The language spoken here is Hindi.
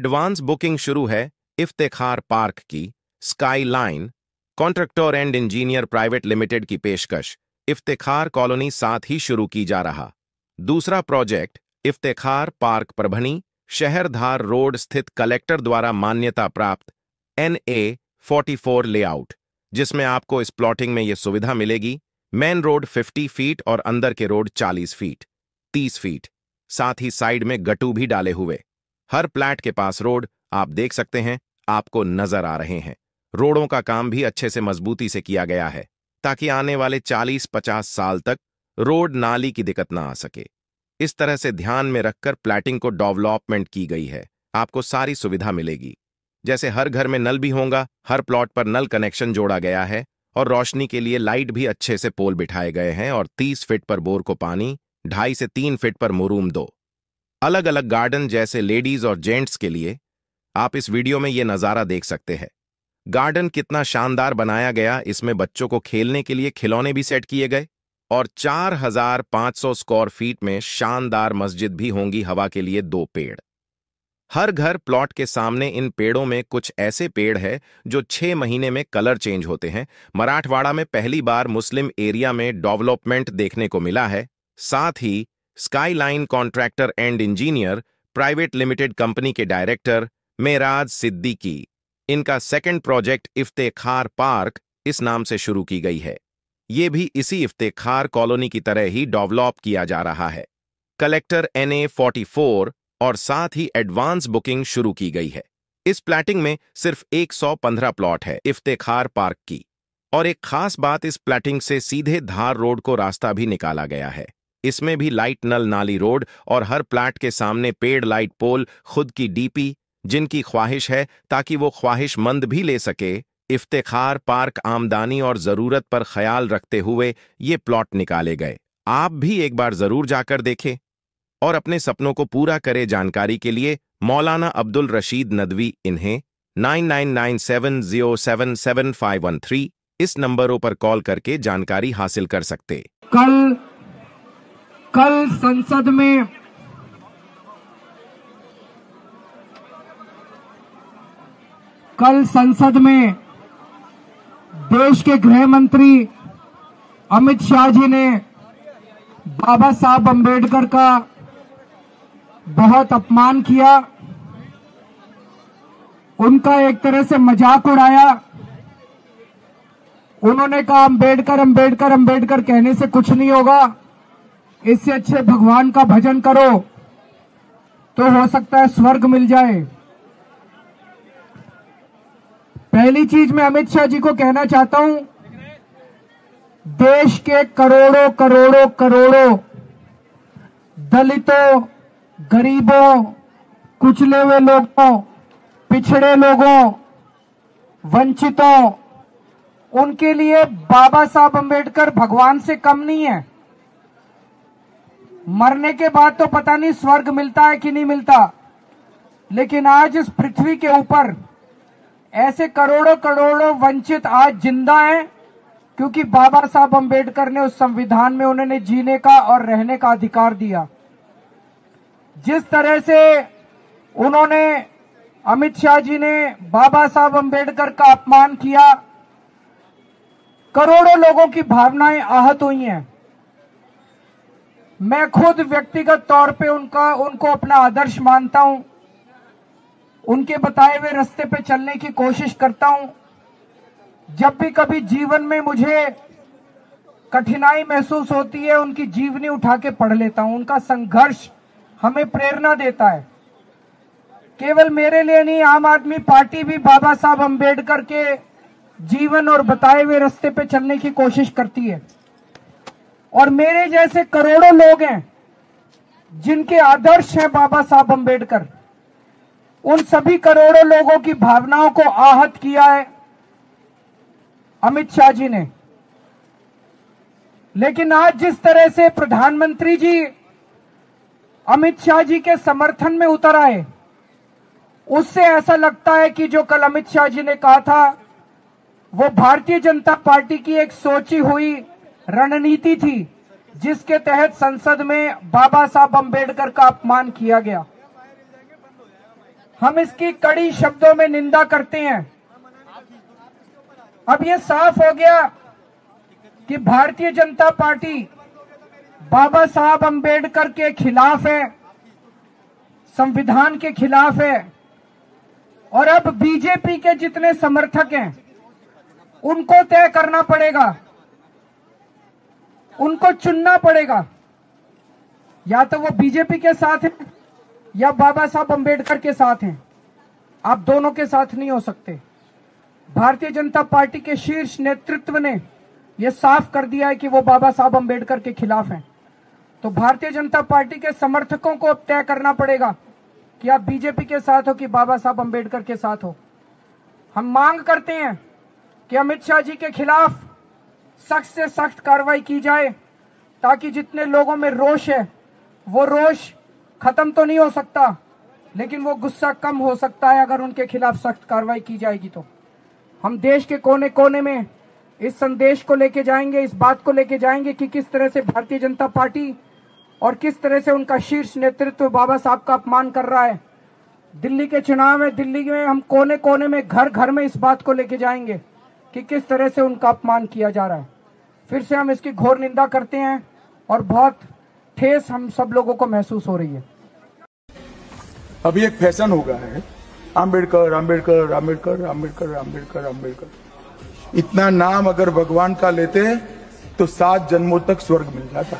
एडवांस बुकिंग शुरू है इफ्तेखार पार्क की। Sky line contractor and engineer private limited की पेशकश इफ्तेखार कॉलोनी साथ ही शुरू की जा रहा। दूसरा प्रोजेक्ट इफ्तेखार पार्क परभनी शहरधार रोड स्थित कलेक्टर द्वारा मान्यता प्राप्त NA-44 लेआउट, जिसमें आपको इस प्लॉटिंग में यह सुविधा मिलेगी। मेन रोड 50 फीट और अंदर के रोड 40 फीट 30 फीट, साथ ही साइड में गट्टू भी डाले हुए। हर प्लैट के पास रोड आप देख सकते हैं, आपको नजर आ रहे हैं। रोडों का काम भी अच्छे से मजबूती से किया गया है ताकि आने वाले 40-50 साल तक रोड नाली की दिक्कत ना आ सके। इस तरह से ध्यान में रखकर प्लैटिंग को डेवलपमेंट की गई है। आपको सारी सुविधा मिलेगी, जैसे हर घर में नल भी होगा, हर प्लॉट पर नल कनेक्शन जोड़ा गया है और रोशनी के लिए लाइट भी अच्छे से पोल बिठाए गए हैं और 30 फीट पर बोर को पानी, 2.5 से 3 फीट पर मुरूम 2। अलग अलग गार्डन जैसे लेडीज और जेंट्स के लिए आप इस वीडियो में यह नजारा देख सकते हैं। गार्डन कितना शानदार बनाया गया, इसमें बच्चों को खेलने के लिए खिलौने भी सेट किए गए और 4500 स्क्वायर फीट में शानदार मस्जिद भी होंगी। हवा के लिए 2 पेड़। हर घर प्लॉट के सामने इन पेड़ों में कुछ ऐसे पेड़ है जो 6 महीने में कलर चेंज होते हैं। मराठवाड़ा में पहली बार मुस्लिम एरिया में डेवलपमेंट देखने को मिला है। साथ ही skyline contractor and engineer private limited company के डायरेक्टर मेराज सिद्दीकी, इनका सेकंड प्रोजेक्ट इफ्तेखार पार्क इस नाम से शुरू की गई है। ये भी इसी इफ्तेखार कॉलोनी की तरह ही डेवलप किया जा रहा है। कलेक्टर NA-44 और साथ ही एडवांस बुकिंग शुरू की गई है। इस प्लैटिंग में सिर्फ 115 प्लॉट है इफ्तेखार पार्क की, और एक खास बात, इस प्लैटिंग से सीधे धार रोड को रास्ता भी निकाला गया है। इसमें भी लाइट नल नाली रोड और हर प्लैट के सामने पेड़ लाइट पोल, खुद की DP, जिनकी ख्वाहिश है ताकि वो ख्वाहिशमंद भी ले सके। इफ्तेखार पार्क आमदनी और जरूरत पर ख्याल रखते हुए ये प्लॉट निकाले गए। आप भी एक बार जरूर जाकर देखें और अपने सपनों को पूरा करें। जानकारी के लिए मौलाना अब्दुल रशीद नदवी, इन्हें 9997077513 इस नंबरों पर कॉल करके जानकारी हासिल कर सकते। कल संसद में देश के गृह मंत्री अमित शाह जी ने बाबा साहब अंबेडकर का बहुत अपमान किया, उनका एक तरह से मजाक उड़ाया। उन्होंने कहा अंबेडकर अंबेडकर अंबेडकर कहने से कुछ नहीं होगा, इससे अच्छे भगवान का भजन करो तो हो सकता है स्वर्ग मिल जाए। पहली चीज मैं अमित शाह जी को कहना चाहता हूं, देश के करोड़ों करोड़ों करोड़ों दलितों, गरीबों, कुचले हुए लोगों, पिछड़े लोगों, वंचितों, उनके लिए बाबा साहब अंबेडकर भगवान से कम नहीं है। मरने के बाद तो पता नहीं स्वर्ग मिलता है कि नहीं मिलता, लेकिन आज इस पृथ्वी के ऊपर ऐसे करोड़ों करोड़ों वंचित आज जिंदा हैं क्योंकि बाबा साहब अंबेडकर ने उस संविधान में उन्होंने जीने का और रहने का अधिकार दिया। जिस तरह से उन्होंने, अमित शाह जी ने बाबा साहब अंबेडकर का अपमान किया, करोड़ों लोगों की भावनाएं आहत हुई हैं। मैं खुद व्यक्तिगत तौर पे उनको अपना आदर्श मानता हूं, उनके बताए हुए रास्ते पे चलने की कोशिश करता हूं। जब भी कभी जीवन में मुझे कठिनाई महसूस होती है, उनकी जीवनी उठा के पढ़ लेता हूं। उनका संघर्ष हमें प्रेरणा देता है। केवल मेरे लिए नहीं, आम आदमी पार्टी भी बाबा साहब अंबेडकर के जीवन और बताए हुए रास्ते पे चलने की कोशिश करती है। और मेरे जैसे करोड़ों लोग हैं जिनके आदर्श हैं बाबा साहब अंबेडकर, उन सभी करोड़ों लोगों की भावनाओं को आहत किया है अमित शाह जी ने। लेकिन आज जिस तरह से प्रधानमंत्री जी अमित शाह जी के समर्थन में उतर आए, उससे ऐसा लगता है कि जो कल अमित शाह जी ने कहा था वो भारतीय जनता पार्टी की एक सोची हुई रणनीति थी, जिसके तहत संसद में बाबा साहब अंबेडकर का अपमान किया गया। हम इसकी कड़ी शब्दों में निंदा करते हैं। अब ये साफ हो गया कि भारतीय जनता पार्टी बाबा साहब अंबेडकर के खिलाफ है, संविधान के खिलाफ है। और अब बीजेपी के जितने समर्थक हैं उनको तय करना पड़ेगा, उनको चुनना पड़ेगा, या तो वो बीजेपी के साथ हैं या बाबा साहब अंबेडकर के साथ हैं। आप दोनों के साथ नहीं हो सकते। भारतीय जनता पार्टी के शीर्ष नेतृत्व ने यह साफ कर दिया है कि वो बाबा साहब अंबेडकर के खिलाफ हैं। तो भारतीय जनता पार्टी के समर्थकों को अब तय करना पड़ेगा कि आप बीजेपी के साथ हो कि बाबा साहब अंबेडकर के साथ हो। हम मांग करते हैं कि अमित शाह जी के खिलाफ सख्त से सख्त कार्रवाई की जाए, ताकि जितने लोगों में रोष है वो रोष खत्म तो नहीं हो सकता, लेकिन वो गुस्सा कम हो सकता है अगर उनके खिलाफ सख्त कार्रवाई की जाएगी। तो हम देश के कोने कोने में इस संदेश को लेके जाएंगे, इस बात को लेके जाएंगे कि किस तरह से भारतीय जनता पार्टी और किस तरह से उनका शीर्ष नेतृत्व बाबा साहब का अपमान कर रहा है। दिल्ली के चुनाव में, दिल्ली में हम कोने कोने में, घर घर में इस बात को लेके जाएंगे कि किस तरह से उनका अपमान किया जा रहा है। फिर से हम इसकी घोर निंदा करते हैं और बहुत ठेस हम सब लोगों को महसूस हो रही है। अभी एक फैशन हो गया है, आम्बेडकर आम्बेडकर आम्बेडकर आम्बेडकर आम्बेडकर आम्बेडकर। इतना नाम अगर भगवान का लेते तो 7 जन्मों तक स्वर्ग मिल जाता।